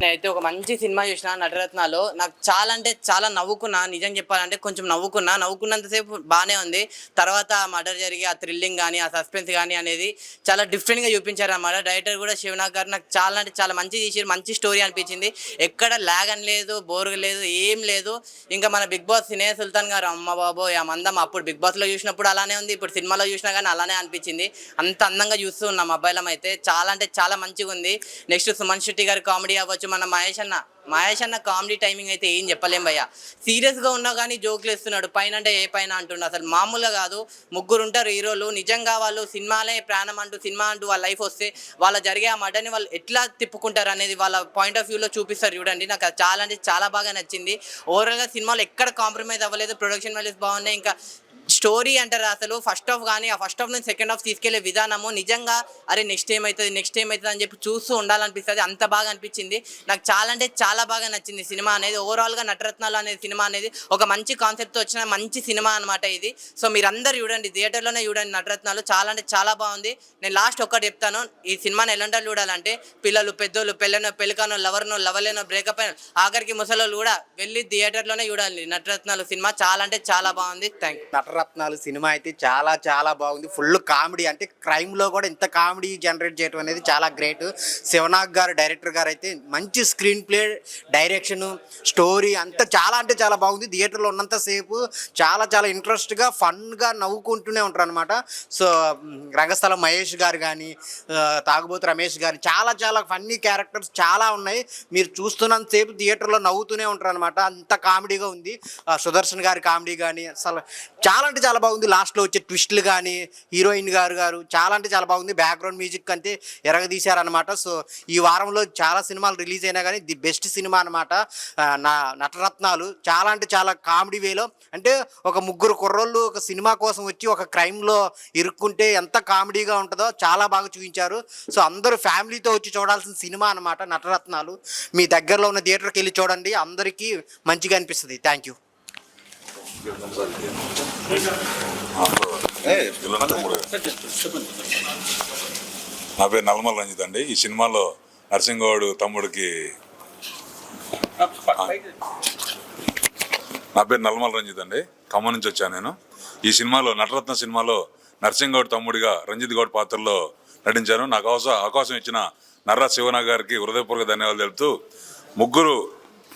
నేనైతే ఒక మంచి సినిమా చూసిన నటరత్నాలో. నాకు చాలా అంటే చాలా నవ్వుకున్నా. నిజం చెప్పాలంటే కొంచెం నవ్వుకున్నంతసేపు బాగానే ఉంది. తర్వాత మర్డర్ జరిగి ఆ థ్రిల్లింగ్ కానీ ఆ సస్పెన్స్ కానీ అనేది చాలా డిఫరెంట్గా చూపించారన్నమాట. డైరెక్టర్ కూడా శివనాగ్ గారు నాకు చాలా అంటే చాలా మంచిగా చేసారు. మంచి స్టోరీ అనిపించింది. ఎక్కడ లాగ్ అని లేదు, బోర్ లేదు, ఏం లేదు. ఇంకా మన బిగ్ బాస్ సినే సుల్తాన్ గారు అమ్మ బాబోయ్ ఆ మందం అప్పుడు బిగ్ బాస్లో చూసినప్పుడు అలానే ఉంది, ఇప్పుడు సినిమాలో చూసినా కానీ అలానే అనిపించింది. అంత అందంగా చూస్తూ ఉన్నాం అబ్బాయిలం అయితే. చాలా అంటే చాలా మంచిగా ఉంది. నెక్స్ట్ సుమన్ శెట్టి గారి కామెడీ అవ్వచ్చు, మన మహేష్ అన్న కామెడీ టైమింగ్ అయితే ఏం చెప్పలేం భయ్య. సీరియస్గా ఉన్నా కానీ జోకులు వేస్తున్నాడు. పైన అంటే ఏ పైన అంటుండు, అసలు మామూలుగా కాదు. ముగ్గురు ఉంటారు హీరోలు, నిజంగా వాళ్ళు సినిమాలే ప్రాణం అంటూ సినిమా అంటూ వాళ్ళ లైఫ్ వస్తే వాళ్ళ జరిగే ఆ మటని వాళ్ళు ఎట్లా తిప్పుకుంటారు అనేది వాళ్ళ పాయింట్ ఆఫ్ వ్యూలో చూపిస్తారు చూడండి. నాకు అది చాలా అంటే చాలా బాగా నచ్చింది. ఓవరాల్గా సినిమాలో ఎక్కడ కాంప్రమైజ్ అవ్వలేదు, ప్రొడక్షన్ వాల్యూస్ బాగున్నాయి. ఇంకా స్టోరీ అంటారు అసలు ఫస్ట్ హాఫ్ కానీ ఆ ఫస్ట్ హాఫ్ నుంచి సెకండ్ హాఫ్ తీసుకెళ్లే విధానము నిజంగా అరే నెక్స్ట్ ఏమవుతుంది అని చెప్పి చూస్తూ ఉండాలనిపిస్తుంది. అంత బాగా అనిపించింది. నాకు చాలా అంటే చాలా బాగా నచ్చింది సినిమా అనేది. ఓవరాల్గా నటరత్నాలు అనేది సినిమా అనేది ఒక మంచి కాన్సెప్ట్తో వచ్చిన మంచి సినిమా అనమాట ఇది. సో మీరందరూ చూడండి, థియేటర్లోనే చూడండి నటరత్నాలు. చాలా అంటే చాలా బాగుంది. నేను లాస్ట్ ఒక్కటి చెప్తాను, ఈ సినిమాని ఎలాంటి చూడాలంటే పిల్లలు, పెద్దోళ్ళు, పెళ్ళికానో, లవర్నో, లవలేనో, బ్రేకప్ అయిన ఆఖరికి ముసలోళ్ళు కూడా వెళ్ళి థియేటర్లోనే చూడాలి నటరత్నాలు సినిమా. చాలా అంటే చాలా బాగుంది. Thank you. నటరత్నాలు సినిమా అయితే చాలా చాలా బాగుంది. ఫుల్ కామెడీ, అంటే క్రైమ్లో కూడా ఇంత కామెడీ జనరేట్ చేయడం అనేది చాలా గ్రేట్. శివనాగ్ గారు డైరెక్టర్ గారు అయితే మంచి స్క్రీన్ ప్లే, డైరెక్షన్, స్టోరీ అంతా చాలా అంటే చాలా బాగుంది. థియేటర్లో ఉన్నంతసేపు చాలా చాలా ఇంట్రెస్ట్గా ఫన్గా నవ్వుకుంటూనే ఉంటారు అనమాట. సో రంగస్థలం మహేష్ గారు కానీ, తాగుబోతు రమేష్ గారు చాలా చాలా ఫన్నీ క్యారెక్టర్స్ చాలా ఉన్నాయి. మీరు చూస్తున్నంతసేపు థియేటర్లో నవ్వుతూనే ఉంటారు అనమాట. అంత కామెడీగా ఉంది. సుదర్శన్ గారి కామెడీ కానీ అసలు చాలా అంటే చాలా బాగుంది. లాస్ట్లో వచ్చే ట్విస్టులు కానీ హీరోయిన్ గారు చాలా అంటే చాలా బాగుంది. బ్యాక్గ్రౌండ్ మ్యూజిక్ అంతే ఎరగదీశారనమాట. సో ఈ వారంలో చాలా సినిమాలు రిలీజ్ అయినా కానీ ది బెస్ట్ సినిమా అనమాట నటరత్నాలు. చాలా అంటే చాలా కామెడీ వేలో, అంటే ఒక ముగ్గురు కుర్రోళ్ళు ఒక సినిమా కోసం వచ్చి ఒక క్రైమ్లో ఇరుక్కుంటే ఎంత కామెడీగా ఉంటుందో చాలా బాగా చూపించారు. సో అందరూ ఫ్యామిలీతో వచ్చి చూడాల్సిన సినిమా అనమాట నటరత్నాలు. మీ దగ్గరలో ఉన్న థియేటర్కి వెళ్ళి చూడండి, అందరికీ మంచిగా అనిపిస్తుంది. Thank you. నా పేరు నల్లమల రంజిత్ అండి. ఈ సినిమాలో నరసింహగౌడ్ తమ్ముడికి నా పేరు నల్లమల రంజిత్ అండి, ఖమ్మం నుంచి వచ్చాను నేను. ఈ సినిమాలో నటరత్న సినిమాలో నరసింహగౌడ్ తమ్ముడిగా రంజిత్ గౌడ్ పాత్రలో నటించాను. నాకు అవకాశం ఇచ్చిన నర్రా శివనాగ్ గారికి హృదయపూర్వక ధన్యవాదాలు తెలుపుతూ, ముగ్గురు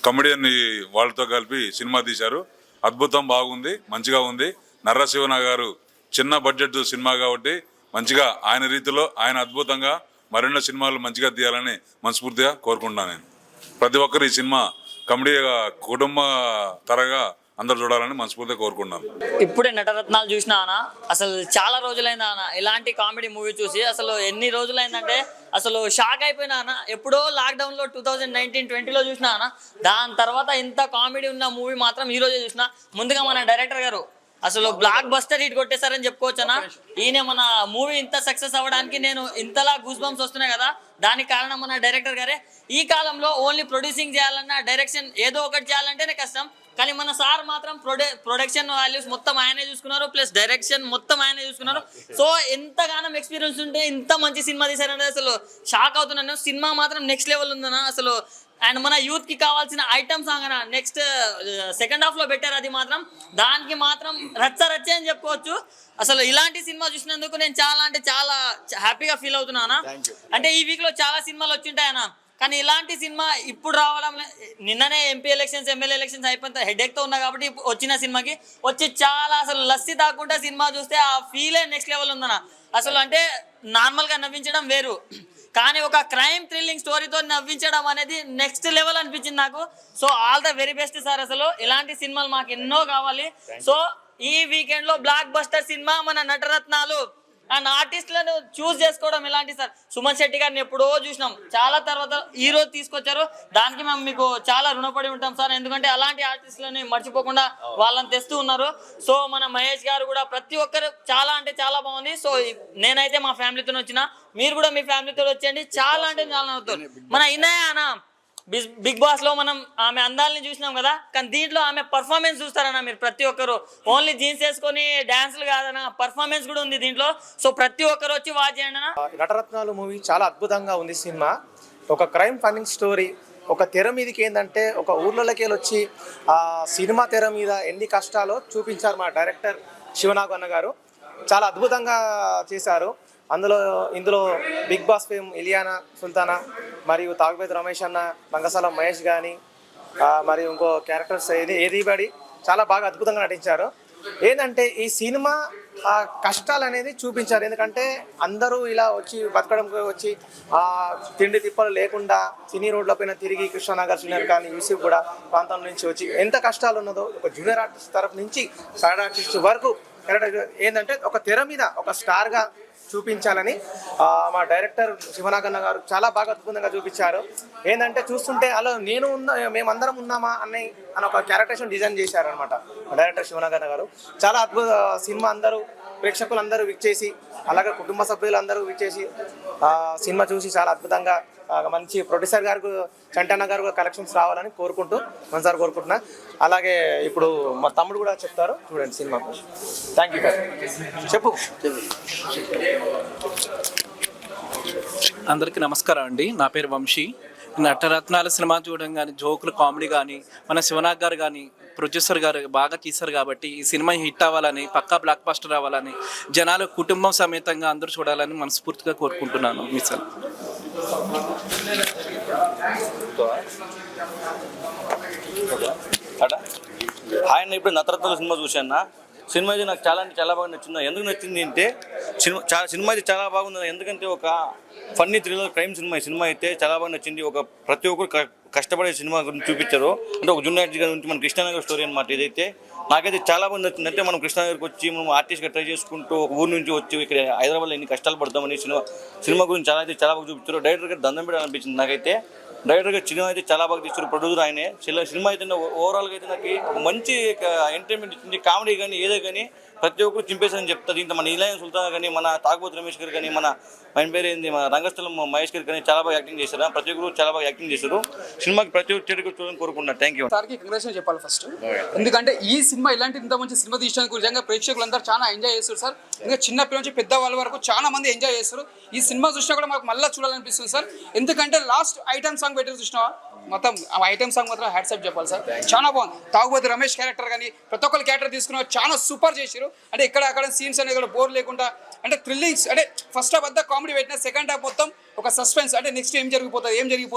కమెడియన్ వాళ్ళతో కలిపి సినిమా తీశారు. అద్భుతం, బాగుంది, మంచిగా ఉంది. నర్రా శివనాగ్ గారు చిన్న బడ్జెట్ సినిమా కాబట్టి మంచిగా ఆయన రీతిలో ఆయన అద్భుతంగా మరెన్నో సినిమాలు మంచిగా తీయాలని మనస్ఫూర్తిగా కోరుకుంటున్నాను. నేను ప్రతి ఒక్కరు ఈ సినిమా కమెడీగా కుటుంబ తరగా అందరు చూడాలని మనస్ఫూర్తిగా కోరుకుంటున్నాను. ఇప్పుడే నటరత్నాలు చూసినా అన్న, అసలు చాలా రోజులైందా అన్న ఇలాంటి కామెడీ మూవీ చూసి. అసలు ఎన్ని రోజులైందంటే అసలు షాక్ అయిపోయినా అన్న. ఎప్పుడో లాక్డౌన్లో 2019-20లో చూసినా అన్న. దాని తర్వాత ఇంత కామెడీ ఉన్న మూవీ మాత్రం ఈ రోజే చూసిన. ముందుగా మన డైరెక్టర్ గారు అసలు బ్లాక్ బస్టర్ హిట్ కొట్టేశారని చెప్పుకోవచ్చనా. ఈయన మన మూవీ ఇంత సక్సెస్ అవ్వడానికి నేను ఇంతలా గూస్ బంప్స్ వస్తున్నాయి కదా, దానికి కారణం మన డైరెక్టర్ గారే. ఈ కాలంలో ఓన్లీ ప్రొడ్యూసింగ్ చేయాలన్నా, డైరెక్షన్ ఏదో ఒకటి చేయాలంటేనే కష్టం. కానీ మన సార్ మాత్రం ప్రొడక్షన్ వాల్యూస్ మొత్తం ఆయనే చూసుకున్నారు, ప్లస్ డైరెక్షన్ మొత్తం ఆయనే చూసుకున్నారు. సో ఎంతగానో ఎక్స్పీరియన్స్ ఉంటే ఇంత మంచి సినిమా తీశారంటే అసలు షాక్ అవుతున్నాను. సినిమా మాత్రం నెక్స్ట్ లెవెల్ ఉందన్న అసలు. అండ్ మన యూత్ కి కావాల్సిన ఐటమ్ సాంగ్ అన్న నెక్స్ట్ సెకండ్ హాఫ్ లో పెట్టారు. అది మాత్రం దానికి మాత్రం రచ్చ అని చెప్పుకోవచ్చు. అసలు ఇలాంటి సినిమా చూసినందుకు నేను చాలా అంటే చాలా హ్యాపీగా ఫీల్ అవుతున్నాను. అంటే ఈ వీక్ లో చాలా సినిమాలు వచ్చింటాయన్న, కానీ ఇలాంటి సినిమా ఇప్పుడు రావడం, నిన్ననే ఎంపీ ఎలక్షన్స్, ఎమ్మెల్యే ఎలక్షన్స్ అయిపోయిన హెడేక్తో ఉన్నా కాబట్టి వచ్చిన సినిమాకి వచ్చి చాలా అసలు లస్సీ తాకుండా సినిమా చూస్తే ఆ ఫీలే నెక్స్ట్ లెవెల్ ఉందన్న. అసలు అంటే నార్మల్గా నవ్వించడం వేరు, కానీ ఒక క్రైమ్ థ్రిల్లింగ్ స్టోరీతో నవ్వించడం అనేది నెక్స్ట్ లెవెల్ అనిపించింది నాకు. So all the very best sir. అసలు ఇలాంటి సినిమాలు మాకు ఎన్నో కావాలి. సో ఈ వీకెండ్ లో బ్లాక్ బస్టర్ సినిమా మన నటరత్నాలు. అండ్ ఆర్టిస్టులను చూస్ చేసుకోవడం ఎలాంటి సార్, సుమన్ శెట్టి గారిని ఎప్పుడో చూసినాం, చాలా తర్వాత ఈ రోజు తీసుకొచ్చారు. దానికి మేము మీకు చాలా రుణపడి ఉంటాం సార్, ఎందుకంటే అలాంటి ఆర్టిస్టులని మర్చిపోకుండా వాళ్ళని తెస్తూ ఉన్నారు. సో మన మహేష్ గారు కూడా ప్రతి ఒక్కరు చాలా అంటే చాలా బాగుంది. సో నేనైతే మా ఫ్యామిలీతో వచ్చిన, మీరు కూడా మీ ఫ్యామిలీతో వచ్చేయండి. చాలా అంటే చాలా అవుతుంది. మన ఇన్నయ్య అన్న బిగ్ బాస్ లో మనం ఆమె అందాలని చూసినాం కదా, కానీ దీంట్లో ఆమె పర్ఫార్మెన్స్ చూస్తారన్న మీరు ప్రతి ఒక్కరు. ఓన్లీ జీన్స్ వేసుకొని డాన్సులు కాదన్న, పర్ఫార్మెన్స్ కూడా ఉంది దీంట్లో. సో ప్రతి ఒక్కరు వచ్చి వాచ్ చేయండి అన్న. నటరత్నాలు మూవీ చాలా అద్భుతంగా ఉంది సినిమా. ఒక క్రైమ్ ఫన్నింగ్ స్టోరీ, ఒక తెర మీదకి ఏంటంటే ఒక ఊర్లలోకి వచ్చి ఆ సినిమా తెర మీద ఎన్ని కష్టాలో చూపించారు మా డైరెక్టర్ శివనాగ్ అన్న గారు. చాలా అద్భుతంగా చేశారు. ఇందులో big boss fame Iliyana Sultana మరియు తాగుబోతు రమేష్ అన్న, రంగస్థలం మహేష్ కానీ మరియు ఇంకో క్యారెక్టర్స్ ఏదిబడి చాలా బాగా అద్భుతంగా నటించారు. ఏంటంటే ఈ సినిమా కష్టాలు అనేది చూపించారు. ఎందుకంటే అందరూ ఇలా వచ్చి బతకడం వచ్చి తిండి తిప్పలు లేకుండా సినీ రోడ్ల పైన తిరిగి కృష్ణానగర్ సీనియర్ కానీ యూసఫ్ కూడా ప్రాంతం నుంచి వచ్చి ఎంత కష్టాలు ఉన్నదో ఒక జూనియర్ ఆర్టిస్ట్ తరఫు నుంచి స్టార్ ఆర్టిస్ట్ వరకు ఏంటంటే ఒక తెర మీద ఒక స్టార్గా చూపించాలని మా డైరెక్టర్ శివనాగన్న గారు చాలా బాగా అద్భుతంగా చూపించారు. ఏంటంటే చూస్తుంటే అలా మేమందరం ఉన్నామా అని ఒక క్యారెక్టరేషన్ డిజైన్ చేశారనమాట డైరెక్టర్ శివనాగన్న గారు. చాలా అద్భుత సినిమా అందరూ ప్రేక్షకులందరూ విచ్చేసి అలాగే కుటుంబ సభ్యులందరూ విచ్చేసి సినిమా చూసి చాలా అద్భుతంగా మంచి ప్రొడ్యూసర్ గారు చంటన్న గారు కూడా కలెక్షన్స్ రావాలని మనసారి కోరుకుంటున్నా. అలాగే ఇప్పుడు మా తమ్ముడు కూడా చెప్తారు, చూడండి సినిమా. థ్యాంక్ యూ చెప్పు. అందరికీ నమస్కారం అండి. నా పేరు వంశీ. నటరత్నాల సినిమా చూడడం కానీ, జోకులు కామెడీ కానీ, మన శివనాగ్ గారు కానీ ప్రొడ్యూసర్ గారు బాగా తీశారు కాబట్టి ఈ సినిమా హిట్ అవ్వాలని, పక్కా బ్లాక్ బస్టర్ అవ్వాలని, జనాలు కుటుంబం సమేతంగా అందరూ చూడాలని మనస్ఫూర్తిగా కోరుకుంటున్నాను. మిసల్ హాయ్ అన్న, ఇప్పుడు నటరత్నాల సినిమా చూశాను. సినిమా అయితే నాకు చాలా అంటే చాలా బాగా నచ్చింది. ఎందుకు నచ్చింది అంటే సినిమా అయితే చాలా బాగుంది. ఎందుకంటే ఒక ఫన్నీ థ్రిల్లర్ క్రైమ్ సినిమా అయితే చాలా బాగా నచ్చింది. ఒక ప్రతి ఒక్కరు కష్టపడే సినిమా గురించి చూపించారు. అంటే ఒక జూనియర్ ఆర్టిస్ట్ గురించి మన కృష్ణానగర్ స్టోరీ అనమాట. ఇదైతే నాకైతే చాలా బాగా నచ్చింది. అంటే మనం కృష్ణానగర్కి వచ్చి మనం ఆర్టిస్ట్గా ట్రై చేసుకుంటూ ఒక ఊరు నుంచి వచ్చి ఇక్కడ హైదరాబాద్లో ఎన్ని కష్టాలు పడతామని సినిమా గురించి చాలా బాగా చూపించారు. డైరెక్టర్ గారు దండం పెట్టాలనిపించింది నాకైతే. డైరెక్టర్ గారు సినిమా అయితే చాలా బాగా తీస్తారు. ప్రొడ్యూసర్ ఆయనే. సినిమా అయితే ఓవరాల్గా అయితే నాకు ఒక మంచి ఎంటర్టైన్మెంట్ ఇచ్చింది. కామెడీ కానీ ఏదో కానీ ప్రతి ఒక్కరు చింపేశారని చెప్తారు. ఇంత మన ఇలియానా సుల్తానా కానీ, మన తాగుబోతు రమేష్ గారు కానీ, మన పేరు ఏంది మన రంగస్థలం మహేష్ గారు కానీ చాలా బాగా యాక్టింగ్ చేశారు. ప్రతి ఒక్కరు చాలా బాగా యాక్టింగ్ చేశారు. సినిమాకి ప్రతి ఒక్కరు చూడాలని కోరుకుంటున్నాను. Thank you. సార్కి కంగ్రాచులేషన్ చెప్పాలి ఫస్ట్. ఎందుకంటే ఈ సినిమా ఇంత మంచి సినిమా తీసినందుకు నిజంగా ప్రేక్షకులందరూ చాలా ఎంజాయ్ చేస్తారు సార్. ఇంకా చిన్న పిల్లల నుంచి పెద్ద వాళ్ళ వరకు చాలా మంది ఎంజాయ్ చేస్తారు. ఈ సినిమా చూసినా కూడా మాకు మళ్ళీ చూడాలనిపిస్తుంది సార్. ఎందుకంటే లాస్ట్ ఐటమ్ సాంగ్ పెట్టి చూసినా మొత్తం ఆ ఐటమ్ సాంగ్ మాత్రం హ్యాట్సాప్ చెప్పాలి సార్. చాలా బాగుంది. తాగుబోతు రమేష్ క్యారెక్టర్ కానీ ప్రతి ఒక్కరు క్యారెక్టర్ తీసుకున్న చాలా సూపర్ చేశారు. అంటే ఇక్కడ అక్కడ సీన్స్ అనేది కూడా బోర్ లేకుండా, అంటే థ్రిల్లింగ్స్, అంటే ఫస్ట్ హాఫ్ అంతా కామెడీ పెట్టిన, సెకండ్ హాఫ్ మొత్తం ఒక సస్పెన్స్, అంటే నెక్స్ట్ ఏం జరిగిపోతుంది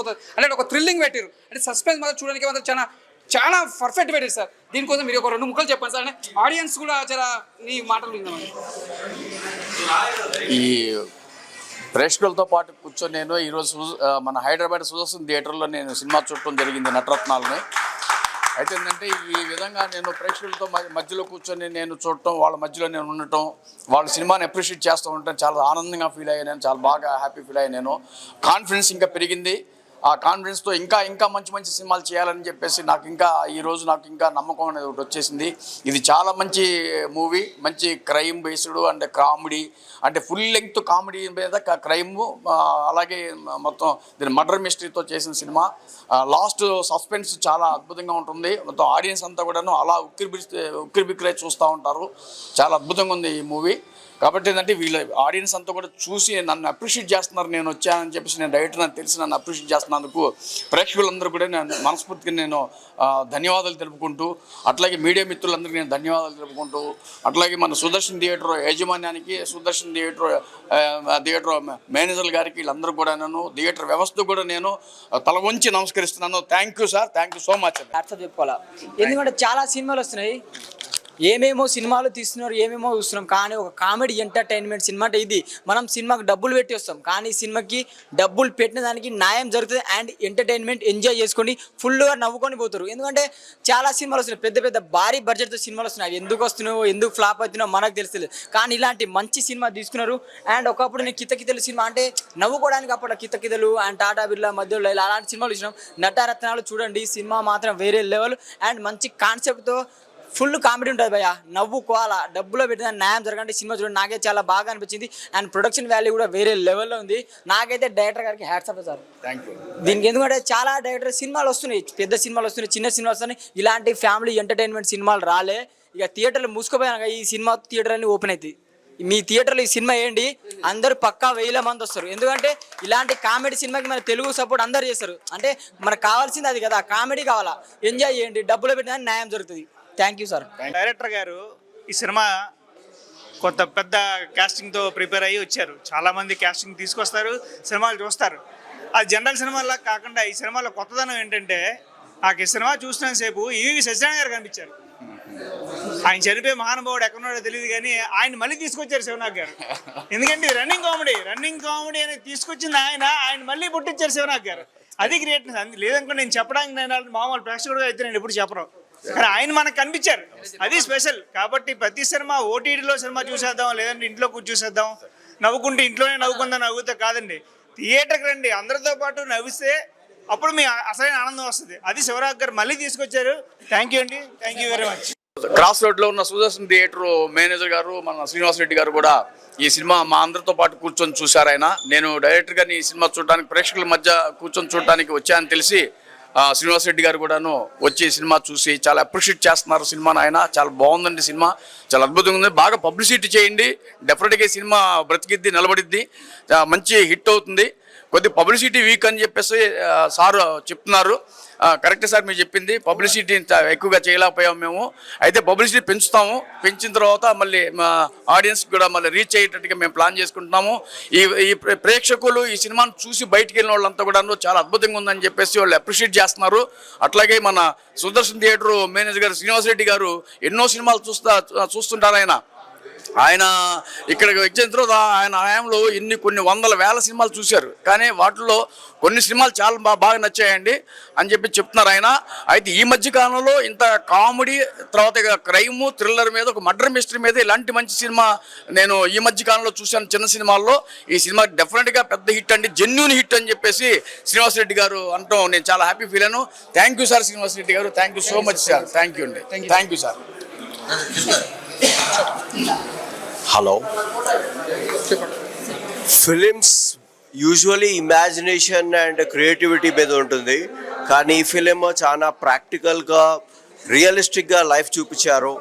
అంటే ఒక థ్రిల్లింగ్ పెట్టారు. అంటే సస్పెన్స్ మాత్రం చూడడానికి మాత్రం చాలా పర్ఫెక్ట్ పెట్టారు సార్. దీనికోసం మీరు ఒక 2 ముక్కలు చెప్పండి సార్. అంటే ఆడియన్స్ కూడా చాలా నీ మాటలు విందామని. ఈ ప్రేక్షకులతో పాటు కూర్చొని నేను ఈరోజు మన హైదరాబాద్ సుదర్శన్ థియేటర్లో నేను సినిమా చూడటం జరిగింది నటరత్నాలని. అయితే ఏంటంటే ఈ విధంగా నేను ప్రేక్షకులతో మధ్యలో కూర్చొని నేను చూడటం, వాళ్ళ మధ్యలో నేను ఉండటం, వాళ్ళ సినిమాని అప్రిషియేట్ చేస్తూ ఉంటాను, చాలా ఆనందంగా ఫీల్ అయ్యాను. నేను చాలా బాగా హ్యాపీ ఫీల్ అయ్యాను. నేను కాన్ఫిడెన్స్ ఇంకా పెరిగింది. ఆ కాన్ఫిడెన్స్తో ఇంకా మంచి సినిమాలు చేయాలని చెప్పేసి నాకు ఇంకా నమ్మకం అనేది ఒకటి వచ్చేసింది. ఇది చాలా మంచి మూవీ, మంచి క్రైమ్ బేస్డ్ అండ్ కామెడీ, అంటే ఫుల్ లెంగ్త్ కామెడీ మీద క్రైమ్, అలాగే మొత్తం దీని మర్డర్ మిస్టరీతో చేసిన సినిమా. లాస్ట్ సస్పెన్స్ చాలా అద్భుతంగా ఉంటుంది. మొత్తం ఆడియన్స్ అంతా కూడాను అలా ఉక్కిరిబిక్కిరై చూస్తూ ఉంటారు. చాలా అద్భుతంగా ఉంది ఈ మూవీ. కాబట్టి ఏంటంటే వీళ్ళ ఆడియన్స్ అంతా కూడా చూసి నన్ను అప్రిషియేట్ చేస్తున్నారు. నేను వచ్చానని చెప్పేసి నేను డైరెక్టర్ నాకు తెలిసి నన్ను అప్రిషియేట్ చేస్తున్నందుకు ప్రేక్షకులందరూ కూడా నేను మనస్ఫూర్తిగా నేను ధన్యవాదాలు తెలుపుకుంటూ, అట్లాగే మీడియా మిత్రులందరికీ నేను ధన్యవాదాలు తెలుపుకుంటూ, అట్లాగే మన సుదర్శన్ థియేటర్ యాజమాన్యానికి, సుదర్శన్ థియేటర్ మేనేజర్ గారికి, వీళ్ళందరూ కూడా నేను థియేటర్ వ్యవస్థ కూడా నేను తల వంచి నమస్కరిస్తున్నాను. Thank you sir, thank you so much. చెప్పుకోవాలా, ఎందుకంటే చాలా సినిమాలు వస్తున్నాయి, ఏమేమో సినిమాలు తీస్తున్నారు, ఏమేమో చూస్తున్నాం. కానీ ఒక కామెడీ ఎంటర్టైన్మెంట్ సినిమా అంటే ఇది. మనం సినిమాకి డబ్బులు పెట్టి వస్తాం, కానీ సినిమాకి డబ్బులు పెట్టిన దానికి న్యాయం జరుగుతుంది. అండ్ ఎంటర్టైన్మెంట్ ఎంజాయ్ చేసుకొని ఫుల్గా నవ్వుకొని పోతారు. ఎందుకంటే చాలా సినిమాలు వస్తున్నాయి, పెద్ద భారీ బడ్జెట్తో సినిమాలు వస్తున్నాయి. ఎందుకు వస్తున్నాయో, ఎందుకు ఫ్లాప్ అవుతున్నాయో మనకు తెలుస్తుంది. కానీ ఇలాంటి మంచి సినిమా తీసుకున్నారు. అండ్ ఒకప్పుడు నేను కితకితలు సినిమా అంటే నవ్వుకోవడానికి, అప్పుడు కితకితలు అండ్ టాటా బిర్లా మధ్యలో ఇలా అలాంటి సినిమాలు చూసినాం. నటరత్నాలు చూడండి, సినిమా మాత్రం వేరే లెవెల్ అండ్ మంచి కాన్సెప్ట్తో ఫుల్ కామెడీ ఉంటుంది భయ్య. నవ్వుకోవాలా, డబ్బులో పెట్టిన న్యాయం జరగండి. సినిమా చూడండి, నాకైతే చాలా బాగా అనిపించింది. అండ్ ప్రొడక్షన్ వాల్యూ కూడా వేరే లెవెల్లో ఉంది. నాకైతే డైరెక్టర్ గారికి hats off sir. Thank you. దీనికి ఎందుకంటే చాలా డైరెక్టర్ సినిమాలు వస్తున్నాయి, పెద్ద సినిమాలు వస్తున్నాయి, చిన్న సినిమాలు వస్తున్నాయి. ఇలాంటి ఫ్యామిలీ ఎంటర్టైన్మెంట్ సినిమాలు రాలే. ఇక థియేటర్లు మూసుకుపోయాక ఈ సినిమా థియేటర్ అన్ని ఓపెన్ అవుతాయి. మీ థియేటర్లో ఈ సినిమా వేయండి, అందరూ పక్కా 1000 మంది వస్తారు. ఎందుకంటే ఇలాంటి కామెడీ సినిమాకి మన తెలుగు సపోర్ట్ అందరు చేస్తారు. అంటే మనకు కావాల్సింది అది కదా, కామెడీ కావాలా, ఎంజాయ్ చేయండి, డబ్బులు పెట్టినా న్యాయం జరుగుతుంది. Thank you sir. డైరెక్టర్ గారు ఈ సినిమా కొంత పెద్ద కాస్టింగ్తో ప్రిపేర్ అయ్యి వచ్చారు. చాలామంది కాస్టింగ్ తీసుకొస్తారు, సినిమాలు చూస్తారు. అది జనరల్ సినిమాలా కాకుండా ఈ సినిమాలో కొత్తదనం ఏంటంటే, నాకు ఈ సినిమా చూసినంతసేపు ఈవి సత్యనారాయణ గారు కనిపించారు. ఆయన చనిపోయే మహానుభావుడు ఎక్కడున్నాడో తెలియదు కానీ ఆయన మళ్ళీ తీసుకొచ్చారు శివనాగ్ గారు. ఎందుకంటే రన్నింగ్ కామెడీ అనేది తీసుకొచ్చింది ఆయన మళ్ళీ పుట్టించారు శివనాగ్ గారు. అది గ్రేట్నెస్. లేదనుకో నేను చెప్పడానికి నేను మామూలు ప్రేక్షకుడుగా అయితే నేను ఎప్పుడు చెప్పను, కానీ ఆయన మనకు కనిపించారు, అది స్పెషల్. కాబట్టి ప్రతి సినిమా ఓటీటీలో సినిమా చూసేద్దాం, లేదంటే ఇంట్లో కూర్చూసేద్దాం, నవ్వుకుంటే ఇంట్లోనే నవ్వుకుందాం నవ్వుతా కాదండి, థియేటర్కి రండి, అందరితో పాటు నవ్విస్తే అప్పుడు మీ అసలైన ఆనందం వస్తుంది. అది శివరాగ్ గారు మళ్ళీ తీసుకొచ్చారు. థ్యాంక్ యూ అండి, thank you very much. Cross రోడ్లో ఉన్న సుదర్శన్ థియేటర్ మేనేజర్ గారు మన శ్రీనివాస్ రెడ్డి గారు కూడా ఈ సినిమా మా అందరితో పాటు కూర్చొని చూశారు. ఆయన నేను డైరెక్టర్ గారిని ఈ సినిమా చూడడానికి ప్రేక్షకుల మధ్య కూర్చొని చూడడానికి వచ్చానని తెలిసి శ్రీనివాస్ రెడ్డి గారు కూడాను వచ్చి సినిమా చూసి చాలా అప్రిషియేట్ చేస్తున్నారు సినిమాని. ఆయన చాలా బాగుందండి, సినిమా చాలా అద్భుతంగా ఉంది, బాగా పబ్లిసిటీ చేయండి, డెఫినెట్గా సినిమా బ్రతికిద్ది, నిలబడిద్ది, మంచి హిట్ అవుతుంది. కొద్ది పబ్లిసిటీ వీక్ అని చెప్పేసి సార్ చెప్తున్నారు. కరెక్టే సార్ మీరు చెప్పింది, పబ్లిసిటీ ఎక్కువగా చేయలేకపోయాము మేము. అయితే పబ్లిసిటీ పెంచిన తర్వాత మళ్ళీ ఆడియన్స్ కూడా మళ్ళీ రీచ్ అయ్యేటట్టుగా మేము ప్లాన్ చేసుకుంటున్నాము. ఈ ప్రేక్షకులు ఈ సినిమాను చూసి బయటికి వెళ్ళిన వాళ్ళంతా కూడా చాలా అద్భుతంగా ఉందని చెప్పేసి వాళ్ళు అప్రిషియేట్ చేస్తున్నారు. అట్లాగే మన సుదర్శన్ థియేటర్ మేనేజర్ గారు శ్రీనివాస్ రెడ్డి గారు ఎన్నో సినిమాలు చూస్తుంటారు. ఆయన ఇక్కడికి వచ్చిన తర్వాత ఆయన హయాంలో కొన్ని వందల వేల సినిమాలు చూశారు, కానీ వాటిలో కొన్ని సినిమాలు చాలా బాగా నచ్చాయండి అని చెప్పి చెప్తున్నారు ఆయన. అయితే ఈ మధ్య కాలంలో ఇంత కామెడీ, తర్వాత క్రైమ్ థ్రిల్లర్ మీద, ఒక మర్డర్ మిస్టరీ మీద ఇలాంటి మంచి సినిమా నేను ఈ మధ్య కాలంలో చూశాను చిన్న సినిమాల్లో. ఈ సినిమా డెఫినెట్గా పెద్ద హిట్ అండి, జెన్యూన్ హిట్ అని చెప్పేసి శ్రీనివాస్ రెడ్డి గారు అంటాం. నేను చాలా హ్యాపీ ఫీల్ అయ్యాను. Thank you sir Srinivas Reddy garu, thank you so much sir. Thank you అండి, thank you sir. Hello. Films usually imagination and creativity మీద ఉంటుంది, కానీ ఈ ఫిలిం చాలా ప్రాక్టికల్గా రియలిస్టిక్గా లైఫ్ చూపించారు.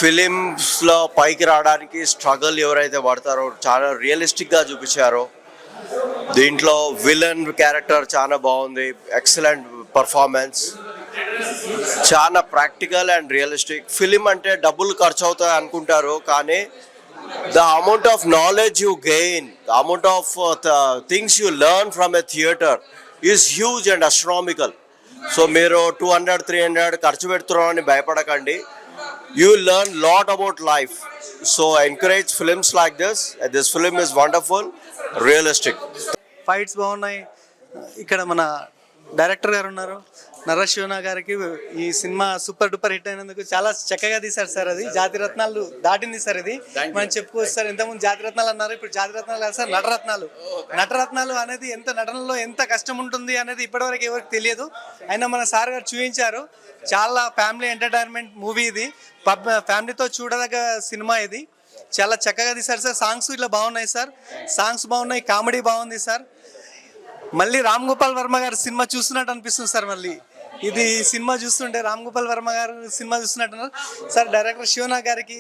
ఫిలిమ్స్లో పైకి రావడానికి స్ట్రగల్ ఎవరైతే పడతారో చాలా రియలిస్టిక్గా చూపించారు. దీంట్లో విలన్ క్యారెక్టర్ చాలా బాగుంది, ఎక్సలెంట్ పర్ఫార్మెన్స్, చాలా ప్రాక్టికల్ అండ్ రియలిస్టిక్. ఫిలిం అంటే డబ్బులు ఖర్చు అవుతాయి అనుకుంటారు, కానీ the amount of knowledge you gain, the amount of things you learn from a theater is huge and astronomical. So మీరు 200-300 ఖర్చు పెడుతున్నారని భయపడకండి. You learn lot about life. So I encourage films like this. This film is wonderful, realistic. Fights బాగున్నాయి. ఇక్కడ మన director గారు ఉన్నారు, నరశివన గారికి ఈ సినిమా సూపర్ డూపర్ హిట్ అయినందుకు చాలా చక్కగా తీశారు సార్. అది జాతిరత్నాలు దాటింది సార్. ఇది మనం చెప్పుకోవచ్చు సార్. ఇంతకుముందు జాతిరత్నాలు అన్నారు, ఇప్పుడు జాతిరత్నాలు కాదు సార్, నటరత్నాలు అనేది ఎంత నటనలో ఎంత కష్టం ఉంటుంది అనేది ఇప్పటివరకు ఎవరికి తెలియదు. అయినా మన సార్ గారు చూపించారు. చాలా ఫ్యామిలీ ఎంటర్టైన్మెంట్ మూవీ ఇది, ఫ్యామిలీతో చూడదగ్గ సినిమా ఇది. చాలా చక్కగా తీశారు సార్. సాంగ్స్ ఇట్లా బాగున్నాయి సార్, సాంగ్స్ బాగున్నాయి, కామెడీ బాగుంది సార్. మళ్ళీ రామ్ గోపాల్ వర్మ గారు సినిమా చూస్తున్నట్టు అనిపిస్తుంది సార్. మళ్ళీ ఇది సినిమా చూస్తుంటే రామ్ గోపాల్ వర్మ గారు సినిమా చూస్తున్నట్టున్నారు సార్. డైరెక్టర్ శివనాగ్ గారికి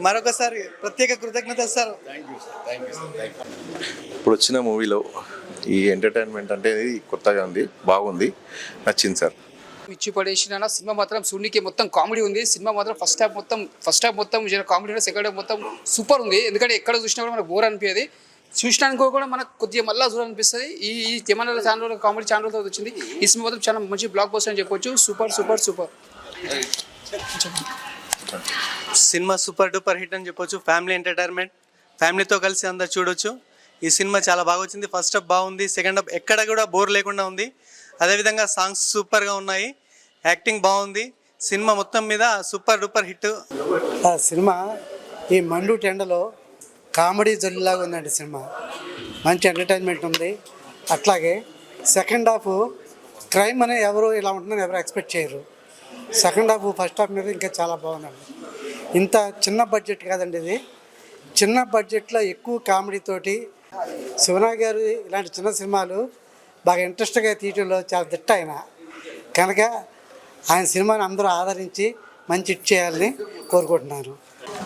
మరొకసారి ప్రత్యేక కృతజ్ఞతలు సార్. ఇప్పుడు వచ్చిన మూవీలో ఈ ఎంటర్టైన్మెంట్ అంటే కొత్తగా ఉంది, బాగుంది, నచ్చింది సార్. ఇచ్చి పడేసిన సినిమా మాత్రం చూడడానికి మొత్తం కామెడీ ఉంది. సినిమా మాత్రం ఫస్ట్ హాఫ్ మొత్తం కామెడీ, సెకండ్ హాఫ్ మొత్తం సూపర్ ఉంది. ఎందుకంటే ఎక్కడ చూసినా కూడా మనకు బోర్ అనిపించేది, చూసినానికి కూడా మనకు కొద్దిగా మళ్ళీ చూడాలనిపిస్తుంది. ఈ తెమల ఛానల్ కామెడీ ఛానల్తో వచ్చింది. ఈ సినిమా మాత్రం చాలా మంచి బ్లాక్ బస్టర్ అని చెప్పొచ్చు. Super super super cinema super duper hit అని చెప్పొచ్చు. ఫ్యామిలీ ఎంటర్టైన్మెంట్, ఫ్యామిలీతో కలిసి అందరు చూడొచ్చు. ఈ సినిమా చాలా బాగా వచ్చింది. ఫస్ట్ హాఫ్ బాగుంది, సెకండ్ హాఫ్ ఎక్కడ కూడా బోర్ లేకుండా ఉంది. అదేవిధంగా సాంగ్స్ సూపర్గా ఉన్నాయి, యాక్టింగ్ బాగుంది. సినిమా మొత్తం మీద సూపర్ డూపర్ హిట్. సినిమా ఈ మండు టెండలో కామెడీ జల్లిలాగా ఉందండి సినిమా. మంచి ఎంటర్టైన్మెంట్ ఉంది. అట్లాగే సెకండ్ హాఫ్ క్రైమ్ అనే ఎవరు ఇలా ఉంటుందని ఎవరు ఎక్స్పెక్ట్ చేయరు. సెకండ్ హాఫ్ ఫస్ట్ హాఫ్ మీద ఇంకా చాలా బాగుందండి. ఇంత చిన్న బడ్జెట్ కాదండి ఇది, చిన్న బడ్జెట్లో ఎక్కువ కామెడీతోటి శివనాగ్ గారు ఇలాంటి చిన్న సినిమాలు బాగా ఇంట్రెస్ట్గా తీయటంలో చాలా దిట్ట ఆయన. కనుక ఆయన సినిమాని అందరూ ఆదరించి మంచి హిట్ చేయాలని కోరుకుంటున్నాను.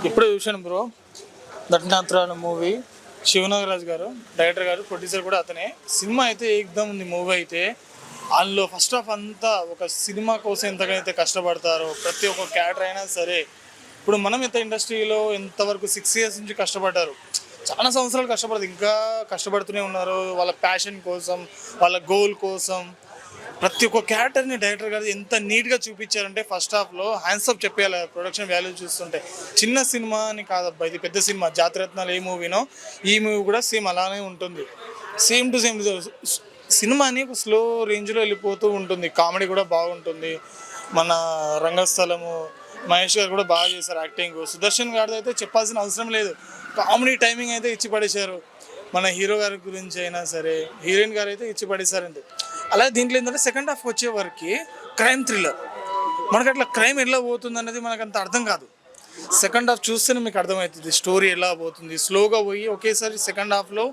ఇప్పుడే చూశాను బ్రో, నటనాత్రాల మూవీ శివనాగరాజు గారు డైరెక్టర్ గారు, ప్రొడ్యూసర్ కూడా అతనే. సినిమా అయితే ఏకదమ్ ఉంది. మూవీ అయితే అందులో ఫస్ట్ హాఫ్ అంతా ఒక సినిమా కోసం ఎంతకైతే కష్టపడతారో ప్రతి ఒక్క క్యారెక్టర్ అయినా సరే. ఇప్పుడు మనం ఎంత ఇండస్ట్రీలో ఎంతవరకు 6 years నుంచి కష్టపడ్డారు, చాలా సంవత్సరాలు కష్టపడదు, ఇంకా కష్టపడుతూనే ఉన్నారు వాళ్ళ ప్యాషన్ కోసం, వాళ్ళ గోల్ కోసం. ప్రతి ఒక్క క్యారెక్టర్ని డైరెక్టర్ గారు ఎంత నీట్గా చూపించారంటే ఫస్ట్ హాఫ్లో హ్యాండ్సప్ చెప్పేయాలి. ప్రొడక్షన్ వాల్యూ చూస్తుంటే చిన్న సినిమా అని కాదబ్బా, ఇది పెద్ద సినిమా. జాతిరత్నాలు ఏ మూవీనో ఈ మూవీ కూడా సేమ్ అలానే ఉంటుంది. సేమ్ టు సేమ్ సినిమా అని ఒక స్లో రేంజ్లో వెళ్ళిపోతూ ఉంటుంది. కామెడీ కూడా బాగుంటుంది. మన రంగస్థలము మహేష్ గారు కూడా బాగా చేశారు యాక్టింగ్. సుదర్శన్ గారిది అయితే చెప్పాల్సిన అవసరం లేదు, కామెడీ టైమింగ్ అయితే ఇచ్చి పడేశారు. మన హీరో గారి గురించి అయినా సరే, హీరోయిన్ గారు అయితే ఇచ్చి పడేశారంతే. అలాగే దీంట్లో ఏంటంటే సెకండ్ హాఫ్ వచ్చే వరకు క్రైమ్ థ్రిల్లర్. మనకు అట్లా క్రైమ్ ఎలా పోతుంది అనేది మనకు అంత అర్థం కాదు. సెకండ్ హాఫ్ చూస్తేనే మీకు అర్థమవుతుంది స్టోరీ ఎలా పోతుంది. స్లోగా పోయి ఒకేసారి సెకండ్ హాఫ్లో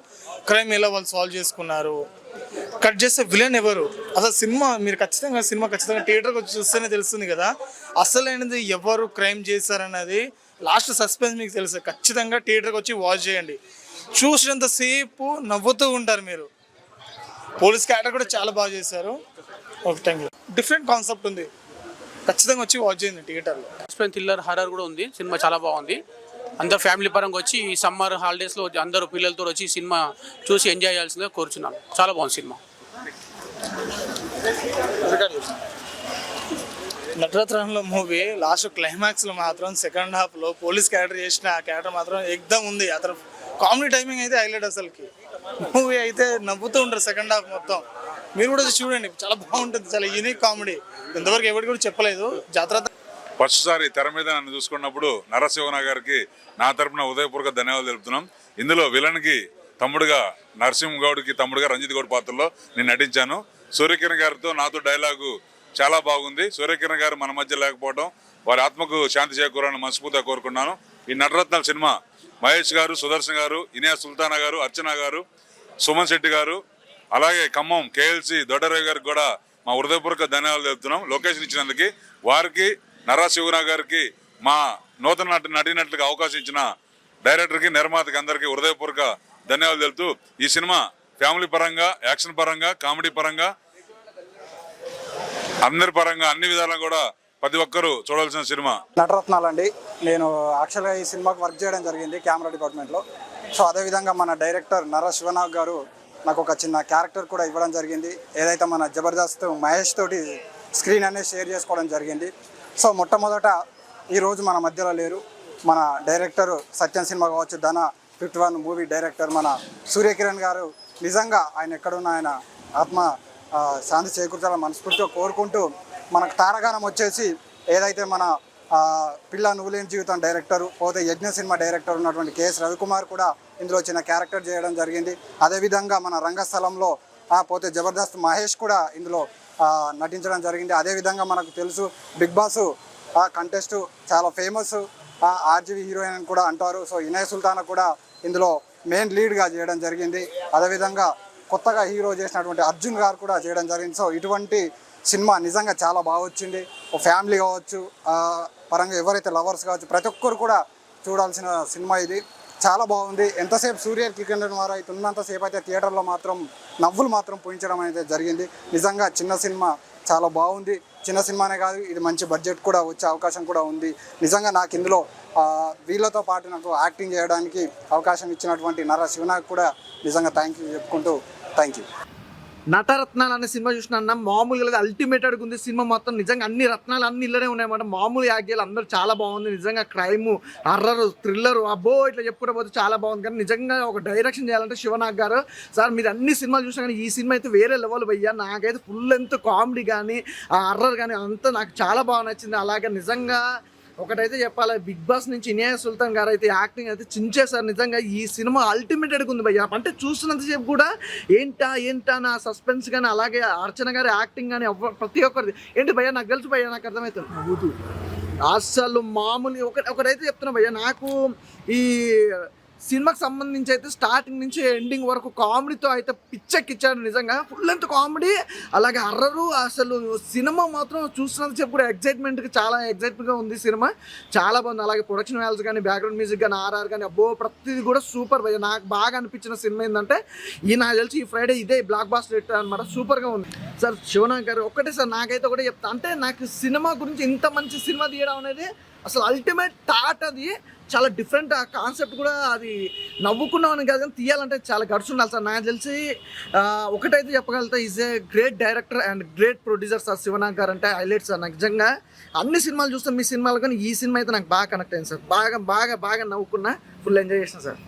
క్రైమ్ ఎలా వాళ్ళు సాల్వ్ చేసుకున్నారు, కట్ చేస్తే విలన్ ఎవరు, అసలు సినిమా మీరు ఖచ్చితంగా థియేటర్కి వచ్చి చూస్తేనే తెలుస్తుంది కదా అసలైనది ఎవరు క్రైమ్ చేశారన్నది. లాస్ట్ సస్పెన్స్ మీకు తెలుసు. ఖచ్చితంగా థియేటర్కి వచ్చి వాచ్ చేయండి. చూసినంతసేపు నవ్వుతూ ఉంటారు మీరు. పోలీస్ క్యారెక్టర్ కూడా చాలా బాగా చేశారు. Okay, thank you. Different concept ఉంది, ఖచ్చితంగా వచ్చి వాచ్ చేయండి థియేటర్లో. సస్పెన్స్ థ్రిల్లర్ హారర్ కూడా ఉంది. సినిమా చాలా బాగుంది. అందరు ఫ్యామిలీ పరంగా వచ్చి ఈ సమ్మర్ హాలిడేస్లో అందరూ పిల్లలతో వచ్చి సినిమా చూసి ఎంజాయ్ చేయాల్సిందిగా కోరుచున్నాను. చాలా బాగుంది సినిమా. నటరత్నంలో మూవీ లాస్ట్ క్లైమాక్స్లో మాత్రం సెకండ్ హాఫ్లో పోలీస్ క్యారెక్టర్ చేసిన ఆ క్యారెక్టర్ మాత్రం ఎక్దమ్ ఉంది. అతను కామెడీ టైమింగ్ అయితే హైలైట్. అసలుకి మూవీ అయితే నవ్వుతూ ఉంటారు సెకండ్ హాఫ్ మొత్తం. మీరు కూడా చూడండి, చాలా బాగుంటుంది. చాలా యూనిక్ కామెడీ, ఇంతవరకు ఎవరికి కూడా చెప్పలేదు. జాతర ఫస్ట్ సారి తెర మీద నన్ను చూసుకున్నప్పుడు నరసింహ గారికి నా తరపున ఉదయపూర్వక ధన్యవాదాలు తెలుపుతున్నాం. ఇందులో విలన్కి తమ్ముడుగా, నరసింహ గౌడ్కి తమ్ముడుగా రంజిత్ గౌడ్ పాత్రలో నేను నటించాను. సూర్యకిరణ్ గారితో నాతో డైలాగు చాలా బాగుంది. సూర్యకిరణ్ గారు మన మధ్య లేకపోవడం వారి ఆత్మకు శాంతి చేకూరాలని మనస్ఫూర్తిగా కోరుకున్నాను. ఈ నటరత్నాల సినిమా మహేష్ గారు, సుదర్శన్ గారు, ఇనియా సుల్తానా గారు, అర్చన గారు, సుమన్ శెట్టి గారు, అలాగే ఖమ్మం కేఎల్సి దొడ్డరావు గారికి కూడా మా హృదయపూర్వక ధన్యవాదాలు తెలుపుతున్నాం లొకేషన్ ఇచ్చినందుకు. వారికి, నర్రా శివనా గారికి, మా నూతన నటినట్లుగా అవకాశం ఇచ్చిన డైరెక్టర్కి, నిర్మాతకి అందరికీ హృదయపూర్వక ధన్యవాదాలు తెలుపుతూ ఈ సినిమా ఫ్యామిలీ పరంగా, యాక్షన్ పరంగా, కామెడీ పరంగా, అందరి పరంగా అన్ని విధాలుగా కూడా ప్రతి ఒక్కరూ చూడాల్సిన సినిమా. నటరత్నాలు అండి. నేను యాక్చువల్గా ఈ సినిమాకి వర్క్ చేయడం జరిగింది కెమెరా డిపార్ట్మెంట్లో. సో అదేవిధంగా మన డైరెక్టర్ నర్రా శివనాగ్ గారు నాకు ఒక చిన్న క్యారెక్టర్ కూడా ఇవ్వడం జరిగింది. ఏదైతే మన జబర్దస్త్ మహేష్ తోటి స్క్రీన్ అనేది షేర్ చేసుకోవడం జరిగింది. సో మొట్టమొదట ఈరోజు మన మధ్యలో లేరు మన డైరెక్టర్ సత్యం సినిమా కావచ్చు, ధన 51 మూవీ డైరెక్టర్ మన సూర్యకిరణ్ గారు. నిజంగా ఆయన ఎక్కడున్న ఆయన ఆత్మ శాంతి చేకూర్చాలని మనస్ఫూర్తిగా కోరుకుంటూ, మనకు తారగానం వచ్చేసి ఏదైతే మన పిల్ల నువ్వులేని జీవితం డైరెక్టర్, పోతే యజ్ఞ సినిమా డైరెక్టర్ ఉన్నటువంటి కేఎస్ రవికుమార్ కూడా ఇందులో చిన్న క్యారెక్టర్ చేయడం జరిగింది. అదేవిధంగా మన రంగస్థలంలో పోతే జబర్దస్త్ మహేష్ కూడా ఇందులో నటించడం జరిగింది. అదేవిధంగా మనకు తెలుసు బిగ్ బాస్ కంటెస్ట్ చాలా ఫేమస్ ఆర్జీవి హీరోయిన్ అని కూడా అంటారు. సో ఇనియా సుల్తానా కూడా ఇందులో మెయిన్ లీడ్గా చేయడం జరిగింది. అదేవిధంగా కొత్తగా హీరో చేసినటువంటి అర్జున్ గారు కూడా చేయడం జరిగింది. సో ఇటువంటి సినిమా నిజంగా చాలా బాగా వచ్చింది. ఫ్యామిలీ కావచ్చు, పరంగా ఎవరైతే లవర్స్ కావచ్చు, ప్రతి ఒక్కరు కూడా చూడాల్సిన సినిమా ఇది. చాలా బాగుంది. ఎంతసేపు సూర్యకిరణ్ వారు అయితే ఉన్నంతసేపు అయితే థియేటర్లో మాత్రం నవ్వులు మాత్రం పూయించడం అయితే జరిగింది. నిజంగా చిన్న సినిమా చాలా బాగుంది. చిన్న సినిమానే కాదు, ఇది మంచి బడ్జెట్ కూడా వచ్చే అవకాశం కూడా ఉంది. నిజంగా నాకు ఇందులో వీళ్ళతో పాటు నాకు యాక్టింగ్ చేయడానికి అవకాశం ఇచ్చినటువంటి నర్రా శివనాగ్ కూడా నిజంగా థ్యాంక్ యూ చెప్పుకుంటూ థ్యాంక్ యూ. నటరత్నాలు అనే సినిమా చూసిన మామూలుగా అల్టిమేటెడ్ ఉంది సినిమా మొత్తం. నిజంగా అన్ని రత్నాలు అన్ని ఇళ్ళనే ఉన్నాయన్నమాట. మామూలు యాక్టర్లు అందరూ చాలా బాగుంది. నిజంగా క్రైమ్, హర్రర్, థ్రిల్లర్ అబ్బో ఇట్లా చెప్పుకుంటే పోతే చాలా బాగుంది. కానీ నిజంగా ఒక డైరెక్షన్ చేయాలంటే శివనాగ్ గారు సార్, మీరు అన్ని సినిమాలు చూసినా కానీ ఈ సినిమా అయితే వేరే లెవెల్ భయ్యా. నాకైతే ఫుల్ ఎంత కామెడీ కానీ ఆ హర్రర్ కానీ అంతా నాకు చాలా బాగా నచ్చింది. అలాగే నిజంగా ఒకటైతే చెప్పాలి, బిగ్ బాస్ నుంచి ఇనియా సుల్తాన్ గారు అయితే యాక్టింగ్ అయితే చించేశారు. నిజంగా ఈ సినిమా అల్టిమేటెడ్గా ఉంది భయ్య. అంటే చూస్తున్నంతసేపు కూడా ఏంటా నా సస్పెన్స్ కానీ, అలాగే అర్చన గారి యాక్టింగ్ కానీ ప్రతి ఒక్కరిది ఏంటి భయ్య నాకు తెలుసు భయ్య, నాకు అర్థమవుతుంది అసలు మామూలు ఒకటైతే చెప్తున్నా భయ్య. నాకు ఈ సినిమాకి సంబంధించి అయితే స్టార్టింగ్ నుంచి ఎండింగ్ వరకు కామెడీతో అయితే పిచ్చెక్కిచ్చాడు నిజంగా. ఫుల్ లెంత్ కామెడీ, అలాగే హర్రరు. అసలు సినిమా మాత్రం చూస్తున్నంతసేపు కూడా ఎగ్జైట్మెంట్గా చాలా ఎగ్జైట్మెంట్గా ఉంది సినిమా. చాలా బాగుంది. అలాగే ప్రొడక్షన్ వాల్యూస్ కానీ, బ్యాక్గ్రౌండ్ మ్యూజిక్ కానీ, ఆర్ఆర్ కానీ, అబ్బో ప్రతిదీ కూడా సూపర్. నాకు బాగా అనిపించిన సినిమా ఏంటంటే నాకు తెలిసి ఈ ఫ్రైడే ఇదే బ్లాక్ బాస్టర్ హిట్ అనమాట. సూపర్గా ఉంది సార్. శివనాగ్ గారు ఒక్కటే సార్, నాకైతే ఒకటే చెప్తా, అంటే నాకు సినిమా గురించి ఇంత మంచి సినిమా తీయడం అనేది అసలు అల్టిమేట్ థాట్. అది చాలా డిఫరెంట్. ఆ కాన్సెప్ట్ కూడా అది నవ్వుకున్నామని కాదు కానీ తీయాలంటే చాలా గడుచు ఉండాలి సార్. నాకు తెలిసి ఒకటైతే చెప్పగలుగుతా, is a great director and great producer sir. Shivanag garu అంటే హైలైట్ సార్. నాకు నిజంగా అన్ని సినిమాలు చూస్తాను మీ సినిమాలు, కానీ ఈ సినిమా అయితే నాకు బాగా కనెక్ట్ అయింది సార్. బాగా బాగా బాగా నవ్వుకున్నా, ఫుల్ ఎంజాయ్ చేసిన సార్.